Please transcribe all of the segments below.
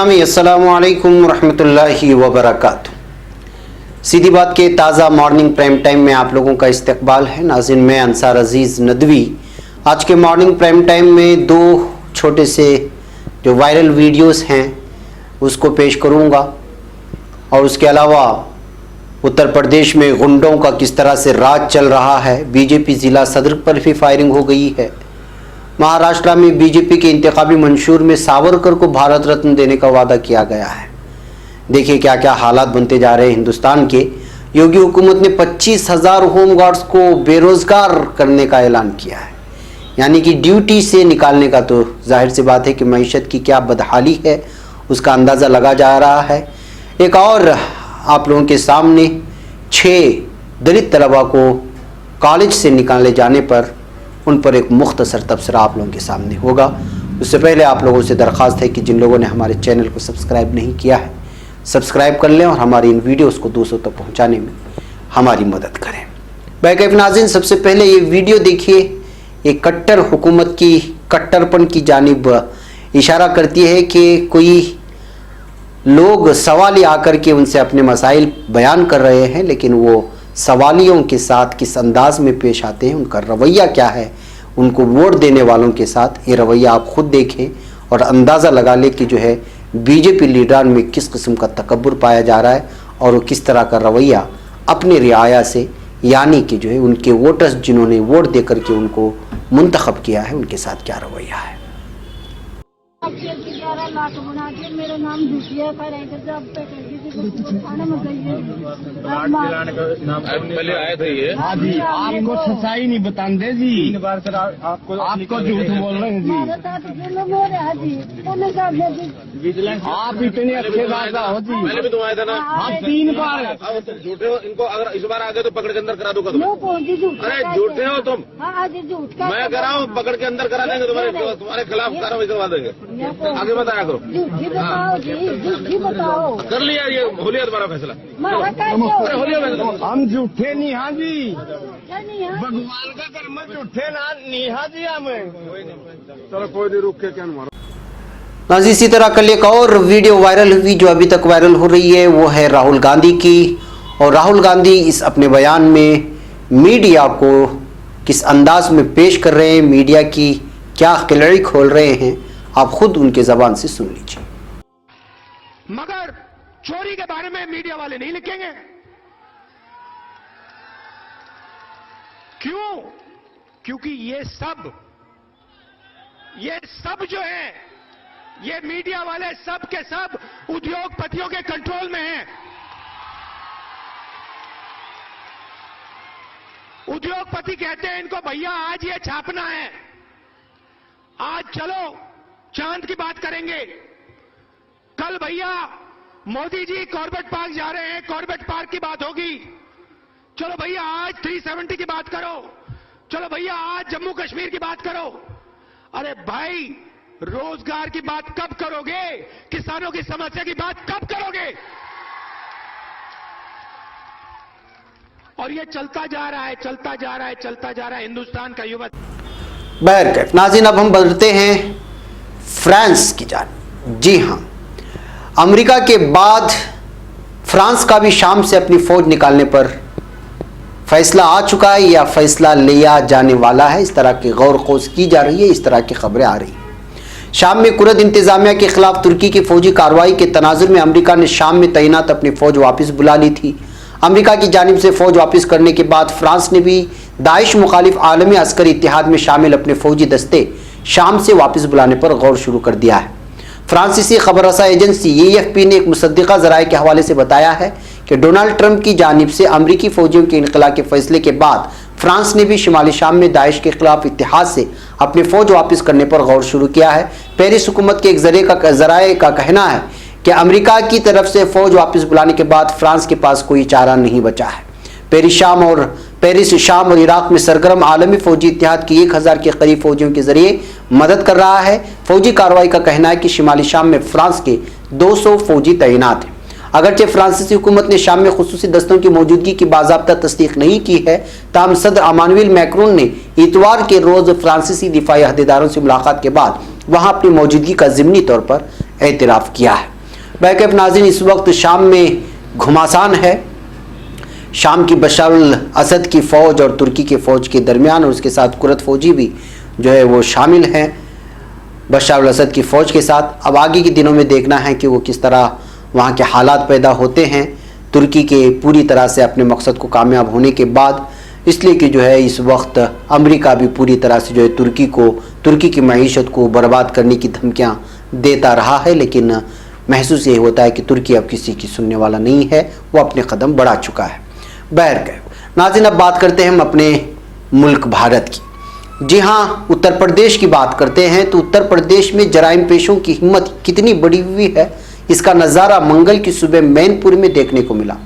ग्रामी अस्सलामु अलैकुम रहमतुल्लाहि व बरकातुहू। सीधी बात के ताज़ा मॉर्निंग प्राइम टाइम में आप लोगों का इस्तकबाल है। नाज़रीन, मैं अंसार अजीज़ नदवी आज के मॉर्निंग प्राइम टाइम में दो छोटे से जो वायरल वीडियोस हैं उसको पेश करूंगा और उसके अलावा उत्तर प्रदेश में गुंडों का किस तरह से राज चल रहा है, बीजेपी ज़िला सदर पर भी फायरिंग हो गई है। महाराष्ट्र में बीजेपी के इंतखाबी मंशूर में सावरकर को भारत रत्न देने का वादा किया गया है। देखिए क्या क्या हालात बनते जा रहे हैं हिंदुस्तान के। योगी हुकूमत ने 25,000 होमगार्ड्स को बेरोजगार करने का ऐलान किया है, यानी कि ड्यूटी से निकालने का। तो जाहिर सी बात है कि मईशत की क्या बदहाली है उसका अंदाज़ा लगा जा रहा है। एक और आप लोगों के सामने 6 दलित तलबा को कॉलेज से निकाले जाने पर उन पर एक मुख्तसर तबसरा आप लोगों के सामने होगा। उससे पहले आप लोगों से दरख्वास्त है कि जिन लोगों ने हमारे चैनल को सब्सक्राइब नहीं किया है सब्सक्राइब कर लें और हमारी इन वीडियोस को दूसरों तक पहुंचाने में हमारी मदद करें। बैकैफ नाज़रीन, सबसे पहले ये वीडियो देखिए। एक कट्टर हुकूमत की कट्टरपन की जानिब इशारा करती है कि कोई लोग सवाली आकर के उनसे अपने मसाइल बयान कर रहे हैं, लेकिन वो सवालियों के साथ किस अंदाज में पेश आते हैं, उनका रवैया क्या है, उनको वोट देने वालों के साथ ये रवैया आप खुद देखें और अंदाज़ा लगा लें कि जो है बीजेपी लीडरान में किस किस्म का तकब्बुर पाया जा रहा है और वो किस तरह का रवैया अपने रियाया से, यानी कि जो है उनके वोटर्स जिन्होंने वोट दे करके उनको मुंतखब किया है, उनके साथ क्या रवैया है। मेरा नाम दूसरा थाने में गई है। पहले आए थे ये। हाँ जी, आपको सच्चाई नहीं बताते जी। 3 बार सर आपको झूठ बोल रहे हैं जी। आप इतने अच्छे राजा हो जी। पहले भी तुम आए थे ना। हाँ 3 बार। झूठे हो, इनको अगर इस बार आ गए तो पकड़ के अंदर करा दूंगा तुम्हें। अरे झूठे हो तुम। मैं कराऊँ पकड़ के अंदर करा देंगे, तुम्हारे खिलाफ कार्रवाई करवा देंगे। आगे बताया करो। कर लिया, ये हो लिया तुम्हारा फैसला। हम झूठे नहीं हाँ जी, भगवान का कर्म झूठे ना नहीं हाँ जी। हमें चलो कोई नहीं, रुक के क्या मारो। नाज़रीन, इसी तरह कल एक और वीडियो वायरल हुई जो अभी तक वायरल हो रही है, वो है राहुल गांधी की। और राहुल गांधी इस अपने बयान में मीडिया को किस अंदाज में पेश कर रहे हैं, मीडिया की क्या खिलड़ी खोल रहे हैं, आप खुद उनके जबान से सुन लीजिए। मगर चोरी के बारे में मीडिया वाले नहीं लिखेंगे। क्यों? क्योंकि ये सब जो है, ये मीडिया वाले सब के सब उद्योगपतियों के कंट्रोल में हैं। उद्योगपति कहते हैं इनको, भैया आज ये छापना है, आज चलो चांद की बात करेंगे, कल भैया मोदी जी कॉर्बेट पार्क जा रहे हैं, कॉर्बेट पार्क की बात होगी, चलो भैया आज 370 की बात करो, चलो भैया आज जम्मू कश्मीर की बात करो। अरे भाई, रोजगार की बात कब करोगे? किसानों की समस्या की बात कब करोगे? और ये चलता जा रहा है, चलता जा रहा है, चलता जा रहा है हिंदुस्तान का युवा। बैरकैफ नाज़रीन, अब हम बढ़ते हैं फ्रांस की जानिब। जी हाँ, अमेरिका के बाद फ्रांस का भी शाम से अपनी फौज निकालने पर फैसला आ चुका है या फैसला लिया जाने वाला है, इस तरह की गौर खोज की जा रही है, इस तरह की खबरें आ रही हैं। शाम में कुर्द इंतजामिया के खिलाफ तुर्की की फौजी कार्रवाई के तनाजुर में अमेरिका ने शाम में तैनात अपनी फौज वापस बुला ली थी। अमेरिका की जानिब से फौज वापस करने के बाद फ्रांस ने भी दाइश मुखालिफ आलमी अस्करी इत्तेहाद में शामिल अपने फौजी दस्ते शाम से वापस बुलाने पर गौर शुरू कर दिया है। फ्रांसीसी खबर रसा एजेंसी AFP ने एक मुसद्दिका ज़राए के हवाले से बताया है कि डोनाल्ड ट्रंप की जानिब से अमरीकी फौजियों के इनकला के फैसले के बाद फ्रांस ने भी शिमाली शाम में दाइश के खिलाफ इत्तेहाद से अपनी फौज वापस करने पर गौर शुरू किया है। पेरिस हुकूमत के एक ज़राए का कहना है कि अमेरिका की तरफ से फौज वापस बुलाने के बाद फ्रांस के पास कोई चारा नहीं बचा है। पेरिस शाम और इराक में सरगर्म आलमी फौजी इत्तेहाद की 1000 के करीब फौजियों के जरिए मदद कर रहा है। फौजी कार्रवाई का कहना है कि शिमाली शाम में फ्रांस के 200 फौजी तैनात हैं। अगरचे फ्रांसीसी हुकूमत ने शाम में खुसूसी दस्तों की मौजूदगी की बाज़ाब्ता तस्दीक नहीं की है, ताहम सदर इमानुएल मैक्रोन ने इतवार के रोज़ फ्रांसीसी दिफाई अहदेदारों से मुलाकात के बाद वहां अपनी मौजूदगी का ज़िमनी तौर पर एतराफ़ किया है। बैकअप नाज़रीन, इस वक्त शाम में घमासान है। शाम की बशर अल असद की फ़ौज और तुर्की के फ़ौज के दरमियान, और उसके साथ कुरद फ़ौजी भी जो है वो शामिल हैं बशर अल असद की फ़ौज के साथ। अब आगे के दिनों में देखना है कि वो किस तरह वहाँ के हालात पैदा होते हैं तुर्की के पूरी तरह से अपने मकसद को कामयाब होने के बाद। इसलिए कि जो है इस वक्त अमेरिका भी पूरी तरह से जो है तुर्की की मईशत को बर्बाद करने की धमकियाँ देता रहा है, लेकिन महसूस ये होता है कि तुर्की अब किसी की सुनने वाला नहीं है, वो अपने कदम बढ़ा चुका है। बहरकैफ नाज़रीन, अब बात करते हैं हम अपने मुल्क भारत की। जी हाँ, उत्तर प्रदेश की बात करते हैं तो उत्तर प्रदेश में जराइम पेशों की हिम्मत कितनी बड़ी हुई है, इसका नज़ारा मंगल की सुबह मैनपुर में देखने को मिला।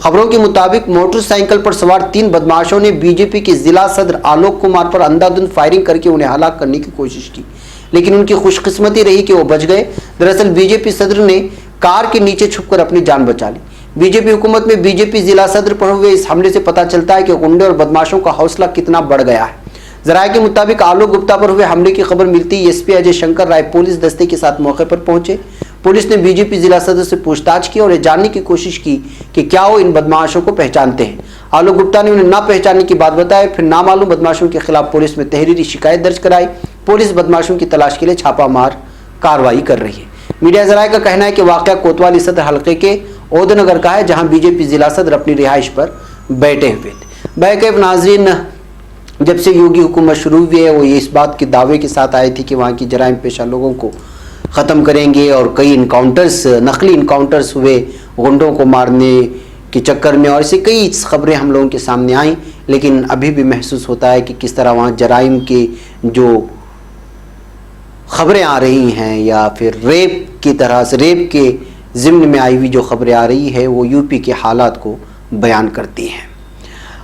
खबरों के मुताबिक मोटरसाइकिल पर सवार 3 बदमाशों ने बीजेपी के जिला सदर आलोक कुमार पर अंधाधुंध फायरिंग करके उन्हें हलाक करने की कोशिश की, लेकिन उनकी खुशकिस्मती रही कि वो बच गए। दरअसल बीजेपी सदर ने कार के नीचे छुपकर अपनी जान बचा ली। बीजेपी हुकूमत में बीजेपी जिला सदर पर हुए इस हमले से पता चलता है कि गुंडे और बदमाशों का हौसला कितना बढ़ गया है। जराये के मुताबिक आलोक गुप्ता पर हुए हमले की खबर मिलती ही एसपी अजय शंकर राय पुलिस दस्ते के साथ मौके पर पहुंचे। पुलिस ने बीजेपी जिला सदर से पूछताछ की और ये जानने की कोशिश की कि क्या वो इन बदमाशों को पहचानते हैं। आलोक गुप्ता ने उन्हें ना पहचानने की बात बताई। फिर नामालूम बदमाशों के खिलाफ पुलिस में तहरीरी शिकायत दर्ज कराई। पुलिस बदमाशों की तलाश के लिए छापामार कार्रवाई कर रही है। मीडिया जराये का कहना है कि वाकया कोतवाली सदर हल्के के ओदनगर का है, जहां बीजेपी जिला सदर अपनी रिहाइश पर बैठे हुए थे। बैकअप नाज़रीन, जब से योगी हुकूमत शुरू हुई है वो ये इस बात के दावे के साथ आए थे कि वहाँ की जराइम पेशा लोगों को ख़त्म करेंगे, और कई नकली इनकाउंटर्स हुए गुंडों को मारने के चक्कर में, और ऐसी कई खबरें हम लोगों के सामने आई। लेकिन अभी भी महसूस होता है कि किस तरह वहाँ जराइम के जो खबरें आ रही हैं, या फिर रेप की तरह से रेप के ज़िम्न में आई हुई जो खबरें आ रही है वो यूपी के हालात को बयान करती हैं।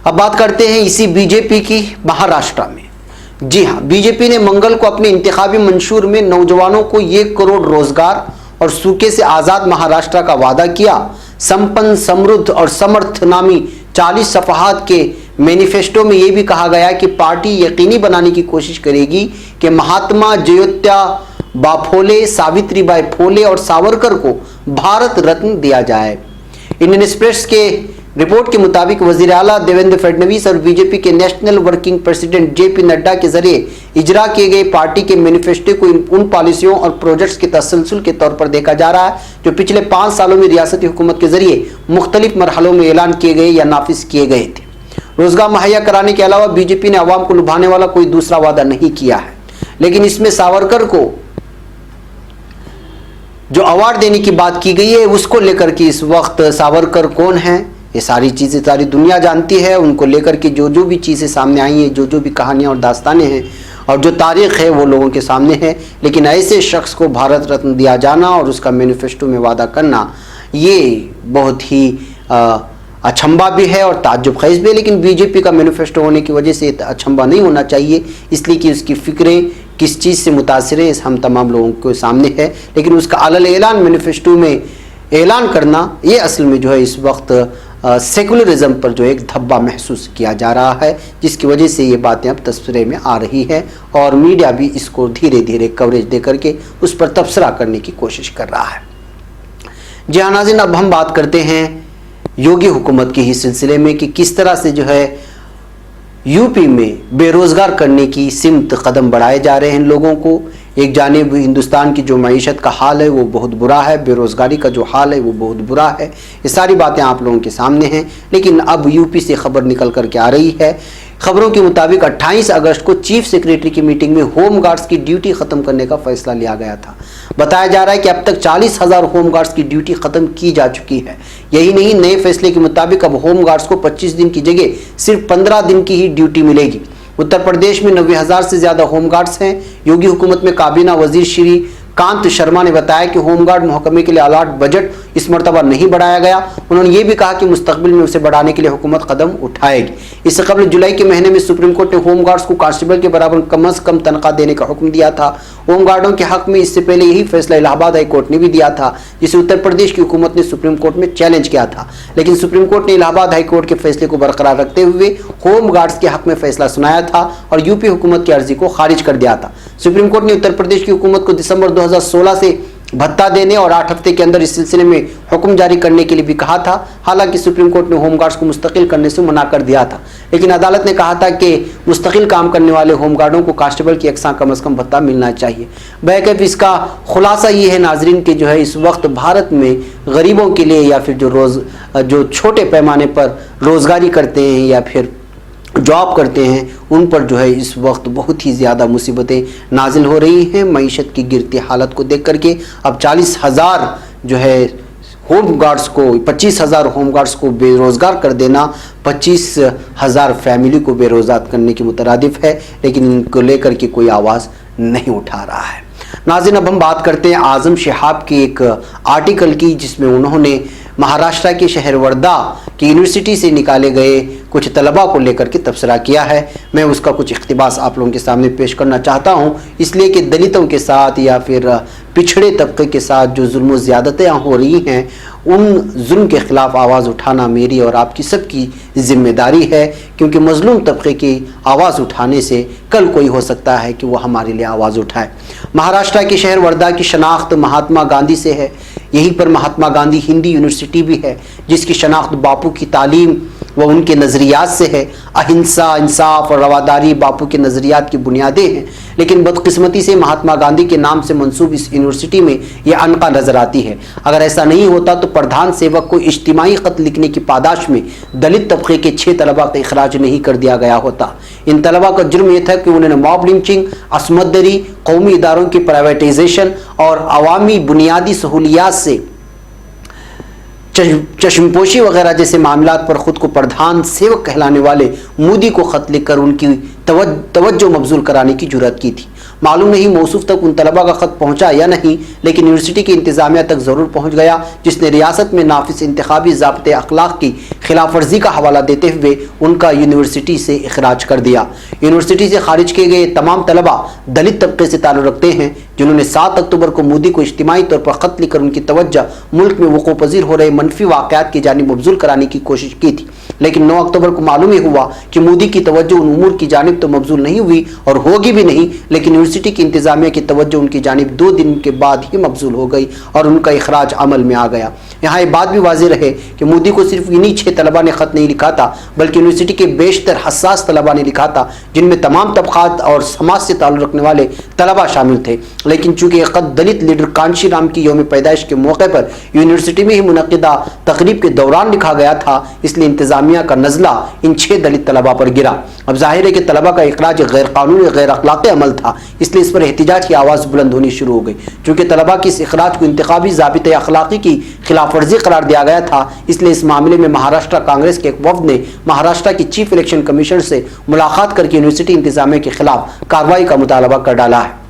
अब बात करते हैं इसी बीजेपी की महाराष्ट्र में। जी हाँ, बीजेपी ने मंगल को अपने इंतखाबी मंशूर में नौजवानों को 1 करोड़ रोजगार और सूखे से आज़ाद महाराष्ट्र का वादा किया। संपन्न, समृद्ध और समर्थ नामी 40 सफ़हात के मैनिफेस्टो में यह भी कहा गया कि पार्टी यकीनी बनाने की कोशिश करेगी कि महात्मा ज्योतिबा फुले, सावित्रीबाई फुले और सावरकर को भारत रत्न दिया जाए। इंडियन एक्सप्रेस के रिपोर्ट के मुताबिक वजीर आला देवेंद्र फडणवीस और बीजेपी के national working president JP Nadda के जरिए इजरा किए गए पार्टी के मैनिफेस्टो को उन पॉलिसियों और प्रोजेक्ट्स के तसलसल के तौर पर देखा जा रहा है जो पिछले 5 सालों में रियासती हुकूमत के जरिए मुख्तलिफ मरहलों में ऐलान किए गए या नाफिज किए गए थे। रोजगार मुहैया कराने के अलावा बीजेपी ने आवाम को लुभाने वाला कोई दूसरा वादा नहीं किया है, लेकिन इसमें सावरकर को जो अवार्ड देने की बात की गई है उसको लेकर के इस वक्त सावरकर कौन है ये सारी चीज़ें सारी दुनिया जानती है। उनको लेकर के जो भी चीज़ें सामने आई हैं, जो भी कहानियाँ और दास्तानें हैं और जो तारीख़ है वो लोगों के सामने है। लेकिन ऐसे शख्स को भारत रत्न दिया जाना और उसका मैनिफेस्टो में वादा करना ये बहुत ही अचंभा भी है और ताज्जुब खेज़ भी है। लेकिन बीजेपी का मैनिफेस्टो होने की वजह से अचंभा नहीं होना चाहिए, इसलिए कि उसकी फ़िक्रें किस चीज़ से मुतासिर है हम तमाम लोगों के सामने है। लेकिन उसका अलल ऐलान मैनिफेस्टो में ऐलान करना ये असल में जो है इस वक्त सेकुलरिज्म पर जो एक धब्बा महसूस किया जा रहा है, जिसकी वजह से ये बातें अब तस्वीर में आ रही है और मीडिया भी इसको धीरे धीरे कवरेज दे करके उस पर तबसरा करने की कोशिश कर रहा है। जी हाँ नाज़रीन, अब हम बात करते हैं योगी हुकूमत के ही सिलसिले में कि किस तरह से जो है यूपी में बेरोज़गार करने की सिमत कदम बढ़ाए जा रहे हैं लोगों को। एक जानिब हिंदुस्तान की जो मईशत का हाल है वो बहुत बुरा है, बेरोज़गारी का जो हाल है वो बहुत बुरा है। ये सारी बातें आप लोगों के सामने हैं। लेकिन अब यूपी से खबर निकल करके आ रही है। खबरों के मुताबिक 28 अगस्त को चीफ सेक्रेटरी की मीटिंग में होम गार्ड्स की ड्यूटी ख़त्म करने का फैसला लिया गया था। बताया जा रहा है कि अब तक 40,000 होम गार्ड्स की ड्यूटी ख़त्म की जा चुकी है। यही नहीं, नए फैसले के मुताबिक अब होम गार्ड्स को 25 दिन की जगह सिर्फ 15 दिन की ही ड्यूटी मिलेगी। उत्तर प्रदेश में 90,000 से ज़्यादा होम गार्ड्स हैं। योगी हुकूमत में काबीना वजीर श्री कांत शर्मा ने बताया कि होमगार्ड महकमे के लिए अलॉट बजट इस मरतबा नहीं बढ़ाया गया। उन्होंने ये भी कहा कि मुस्तकबिल में उसे बढ़ाने के लिए हुकूमत कदम उठाएगी। इससे कबल जुलाई के महीने में सुप्रीम कोर्ट ने होमगार्ड्स को कांस्टेबल के बराबर कम से कम तनख्वाह देने का हुक्म दिया था। होमगार्डों के हक में इससे पहले यही फैसला इलाहाबाद हाई कोर्ट ने भी दिया था, जिसे उत्तर प्रदेश की हुकूमत ने सुप्रीम कोर्ट में चैलेंज किया था। लेकिन सुप्रीम कोर्ट ने इलाहाबाद हाई कोर्ट के फैसले को बरकरार रखते हुए होमगार्ड्स के हक में फैसला सुनाया था और यूपी हुकूमत की अर्जी को खारिज कर दिया था। सुप्रीम कोर्ट ने उत्तर प्रदेश की हुकूमत को दिसंबर 2016 से भत्ता देने और 8 हफ्ते के अंदर इस सिलसिले में हुक्म जारी करने के लिए भी कहा था। हालांकि सुप्रीम कोर्ट ने होमगार्ड्स को मुस्तकिल करने से मना कर दिया था, लेकिन अदालत ने कहा था कि मुस्तकिल काम करने वाले होमगार्डों को कांस्टेबल की यकसा कम अज़ कम भत्ता मिलना चाहिए। बहरकैफ इसका खुलासा ये है नाजरीन कि जो है इस वक्त भारत में गरीबों के लिए या फिर जो छोटे पैमाने पर रोजगारी करते हैं या फिर जॉब करते हैं उन पर जो है इस वक्त बहुत ही ज़्यादा मुसीबतें नाजिल हो रही हैं। मईशत की गिरती हालत को देख करके अब 40,000 जो है होमगार्ड्स को 25,000 होमगार्ड्स को बेरोज़गार कर देना 25,000 फैमिली को बेरोज़गार करने के मुतरादिफ है, लेकिन इनको लेकर के कोई आवाज़ नहीं उठा रहा है। नाज़रीन, अब हम बात करते हैं आज़म शिहाब के एक आर्टिकल की, जिसमें उन्होंने महाराष्ट्र के शहर वर्धा की यूनिवर्सिटी से निकाले गए कुछ तलबा को लेकर के तबसरा किया है। मैं उसका कुछ इख्तिबास आप लोगों के सामने पेश करना चाहता हूं, इसलिए कि दलितों के साथ या फिर पिछड़े तबके के साथ जो जुल्म ज़्यादतें हो रही हैं उन जुल्म के ख़िलाफ़ आवाज़ उठाना मेरी और आपकी सबकी ज़िम्मेदारी है, क्योंकि मज़लूम तबके की आवाज़ उठाने से कल कोई हो सकता है कि वह हमारे लिए आवाज़ उठाए। महाराष्ट्र के शहर वर्धा की शनाख्त महात्मा गांधी से है। यहीं पर महात्मा गांधी हिंदी यूनिवर्सिटी भी है, जिसकी शनाख्त बापू की तालीम व उनके नज़रियात से है। अहिंसा, इंसाफ और रवादारी बापू के नज़रियात की बुनियादें हैं, लेकिन बदकिस्मती से महात्मा गांधी के नाम से मंसूब इस यूनिवर्सिटी में यह अनका नजर आती है। अगर ऐसा नहीं होता तो प्रधान सेवक को इज्तिमाई ख़त लिखने की पादाश में दलित तबके के 6 तलबा का इखराज नहीं कर दिया गया होता। इन तलबा का जुर्म यह था कि उन्होंने मॉब लिंचिंग, असमत दरी, कौमी इदारों की प्राइवेटाइजेशन और अवामी बुनियादी सहूलियात से चश्मपोशी वगैरह जैसे मामलात पर खुद को प्रधान सेवक कहलाने वाले मोदी को खत लिखकर उनकी तवज्जो मबजूल कराने की जुर्रत की थी। मालूम नहीं मौसूफ तक उन तलबा का खत पहुंचा या नहीं, लेकिन यूनिवर्सिटी की इंतजामिया तक ज़रूर पहुंच गया, जिसने रियासत में नाफिस इंतखाबी ज़ाब्ते अखलाक की खिलाफ वर्जी का हवाला देते हुए उनका यूनिवर्सिटी से इखराज कर दिया। यूनिवर्सिटी से खारिज किए गए तमाम तलबा दलित तबके से ताल्लुक़ रखते हैं, जिन्होंने 7 अक्टूबर को मोदी को इज्तिमाई तौर पर ख़त लिखकर उनकी तवज्जो मुल्क में वक़ूअ पज़ीर हो रहे मनफी वाक़यात की जानिब मबजूल कराने की कोशिश की थी। लेकिन 9 अक्टूबर को मालूम ही हुआ कि मोदी की तवज्जो उन उमूर की जानिब तो मबजूल नहीं हुई और होगी भी नहीं, लेकिन यूनिवर्सिटी की इंतजामिया की तवज्जो उनकी जानिब 2 दिन के बाद ही मबजूल हो गई और उनका इखराज अमल में आ गया। यहाँ ये बात भी वाज़ेह रहे कि मोदी को सिर्फ इन्हीं 6 तलबा ने ख़त नहीं लिखा था, बल्कि यूनिवर्सिटी के बेशतर हसास तलबा ने लिखा था, जिनमें तमाम तबक़ात और समाज से ताल्लुक़ रखने वाले तलबा शामिल थे। लेकिन चूँकि एक दलित लीडर कांशी राम की यौम पैदाइश के मौके पर यूनिवर्सिटी में ही मुनक़िदा तकरीब के दौरान लिखा गया था, इसलिए इंतजामिया का नज़ला इन 6 दलित तलबा पर गिरा। अब जाहिर है कि तलबा का इखराज गैर कानूनी गैर अखलाक़ी अमल था, इसलिए इस पर एहतिजाज की आवाज़ बुलंद होनी शुरू हो गई। चूँकि तलबा की इस इखराज को इंतखाबी ज़ाबिते अखलाक़ी की खिलाफ वर्जी करार दिया गया था, इसलिए इस मामले में महाराष्ट्र कांग्रेस के एक वफ़द ने महाराष्ट्र की चीफ इलेक्शन कमीशनर से मुलाकात करके यूनिवर्सिटी इंतजामिया के खिलाफ कार्रवाई का मुतालबा कर डाला है।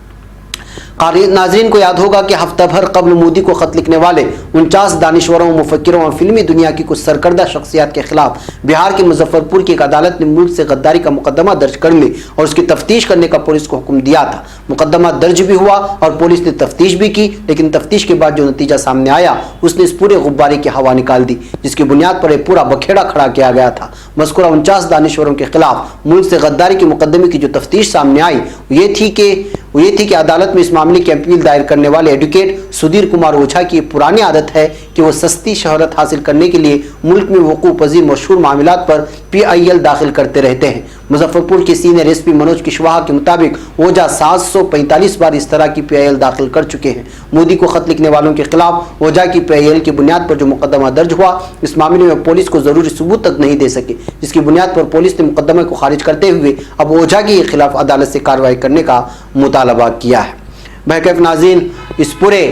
नाज़रीन को याद होगा कि हफ्ता भर कबल मोदी को ख़त लिखने वाले 49 दानिश्वरों, मुफक्किरों और फिल्मी दुनिया की कुछ सरकर्दा शख्सियात के खिलाफ बिहार के मुजफ्फरपुर की एक अदालत ने मुल्क से गद्दारी का मुकदमा दर्ज करने और उसकी तफ्तीश करने का पुलिस को हुक्म दिया था। मुकदमा दर्ज भी हुआ और पुलिस ने तफ्तीश भी की, लेकिन तफ्तीश के बाद जो नतीजा सामने आया उसने इस पूरे गुब्बारे की हवा निकाल दी, जिसकी बुनियाद पर एक पूरा बखेड़ा खड़ा किया गया था। मज़कूरा 49 दानिश्वरों के खिलाफ मुल्क से गद्दारी के मुकदमे की जो तफ्तीश सामने आई ये थी कि अदालत में इस मामले की अपील दायर करने वाले एडवोकेट सुधीर कुमार ओझा की पुरानी आदत है कि वो सस्ती शहरत हासिल करने के लिए मुल्क में वक़ूअ पज़ीर मशहूर मामलात पर PIL दाखिल करते रहते हैं। मुजफ्फरपुर के सीनियर SP मनोज कुशवाहा के मुताबिक ओझा 745 बार इस तरह की PIL दाखिल कर चुके हैं। मोदी को खत लिखने वालों के खिलाफ ओझा की PIL की बुनियाद पर जो मुकदमा दर्ज हुआ, इस मामले में पुलिस को जरूरी सबूत तक नहीं दे सके, जिसकी बुनियाद पर पुलिस ने मुकदमे को खारिज करते हुए अब ओझा के खिलाफ अदालत से कार्रवाई करने का मुतालबा किया है। बहरकैफ नाज़रीन, इस पूरे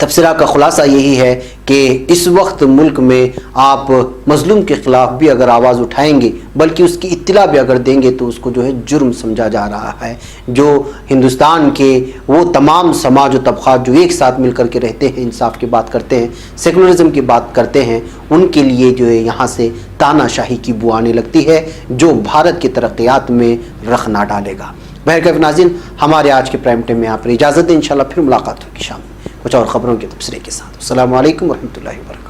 तबसरा का खुलासा यही है कि इस वक्त मुल्क में आप मजलूम के ख़िलाफ़ भी अगर आवाज़ उठाएंगे, बल्कि उसकी इत्तला भी अगर देंगे, तो उसको जो है जुर्म समझा जा रहा है। जो हिंदुस्तान के वो तमाम समाज और तबक़ात जो एक साथ मिल कर के रहते हैं, इंसाफ की बात करते हैं, सेकुलरिज्म की बात करते हैं, उनके लिए जो है यहाँ से तानाशाही की बू आने लगती है, जो भारत की तरक्यात में रख ना डालेगा। बहरकैफ नाज़रीन, हमारे आज के प्राइम टाइम में यहाँ पर इजाज़त दें। इंशाल्लाह फिर मुलाकात होगी शाम में कुछ और ख़बरों के तबसरे के साथ। अस्सलामु अलैकुम वरहमतुल्लाहि वबरकातुहू।